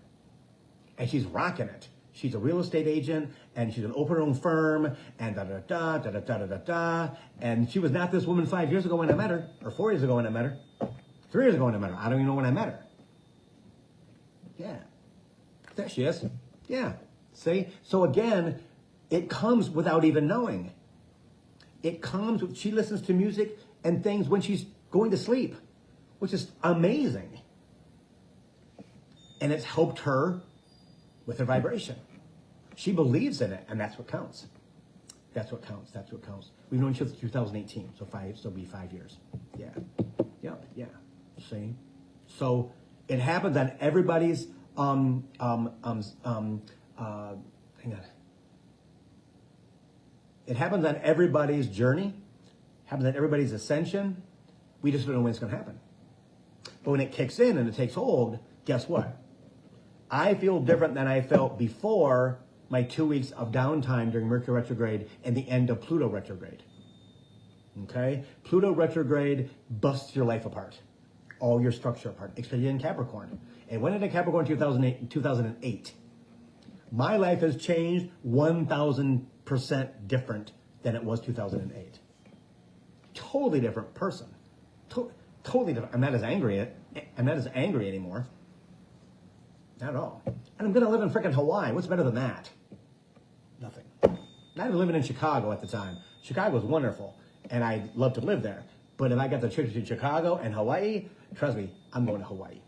A: And she's rocking it. She's a real estate agent, and she's an open her own firm, and da-da-da, da-da-da-da-da. And she was not this woman 5 years ago when I met her, or 4 years ago when I met her, 3 years ago when I met her. I don't even know when I met her. Yeah. There she is. Yeah. See? So again, it comes without even knowing. It comes with, she listens to music and things when she's going to sleep, which is amazing. And it's helped her with her vibration. She believes in it, and that's what counts. That's what counts. That's what counts. We've known each other since 2018, so it'll be 5 years. Yeah. Yep. Yeah. See? So it happens on everybody's hang on. It happens on everybody's journey. Happens on everybody's ascension. We just don't know when it's going to happen. But when it kicks in and it takes hold, guess what? I feel different than I felt before my 2 weeks of downtime during Mercury retrograde and the end of Pluto retrograde. Okay? Pluto retrograde busts your life apart. All your structure apart, especially in Capricorn. It went into Capricorn in 2008. My life has changed 1,000% different than it was 2008. Totally different person. Totally different. I'm not as angry anymore. Not at all. And I'm going to live in frickin' Hawaii. What's better than that? Nothing. Not even living in Chicago at the time. Chicago was wonderful, and I'd love to live there. But if I got the trip to Chicago and Hawaii, trust me, I'm going to Hawaii.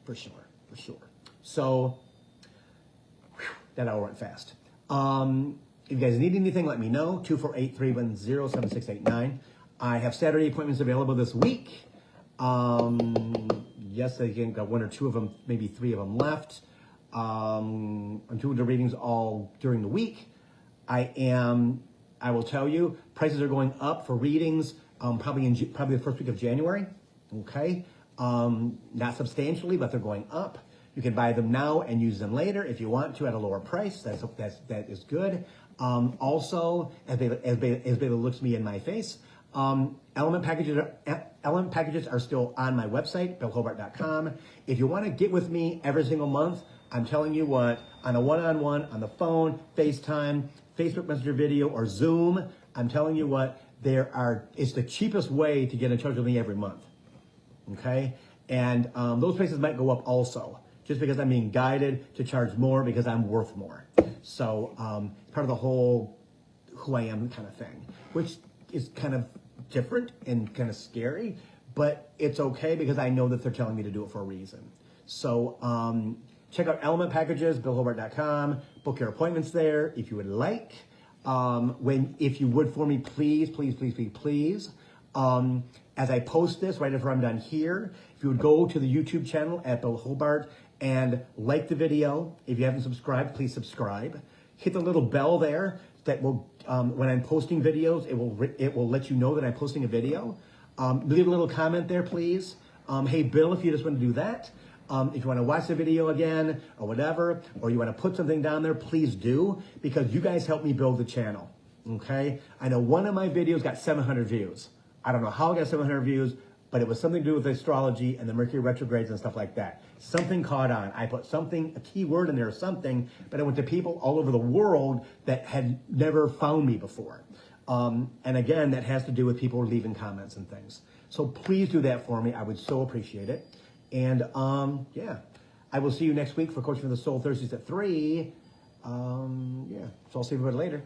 A: For sure. For sure. So, that all went fast. If you guys need anything, let me know. 248-310-7689. I have Saturday appointments available this week. Yes, I think got one or two of them, maybe three of them left. I'm doing the readings all during the week. I will tell you, prices are going up for readings probably the first week of January. Okay, not substantially, but they're going up. You can buy them now and use them later if you want to at a lower price. That is good. Also, as Bela looks me in my face, element element packages are still on my website, billhobart.com. If you want to get with me every single month, I'm telling you what, on a one-on-one, on the phone, FaceTime, Facebook Messenger video, or Zoom, I'm telling you what, it's the cheapest way to get in touch with me every month. Okay? And those prices might go up also, just because I'm being guided to charge more because I'm worth more. So part of the whole who I am kind of thing, which is kind of different and kind of scary, but it's okay because I know that they're telling me to do it for a reason. So check out element packages, billhobart.com, book your appointments there if you would like. If you would for me, please, please, please, please, please. As I post this, right after I'm done here, if you would go to the YouTube channel at Bill Hobart and like the video. If you haven't subscribed, please subscribe. Hit the little bell there that will, when I'm posting videos, it will let you know that I'm posting a video. Leave a little comment there, please. Hey, Bill, if you just want to do that. If you want to watch the video again or whatever, or you want to put something down there, please do, because you guys help me build the channel, okay? I know one of my videos got 700 views. I don't know how I got 700 views, but it was something to do with astrology and the Mercury retrogrades and stuff like that. Something caught on. I put something, a keyword in there or something, but it went to people all over the world that had never found me before. And again, that has to do with people leaving comments and things. So please do that for me. I would so appreciate it. And yeah, I will see you next week for Coaching for the Soul Thursdays at 3. So I'll see everybody later.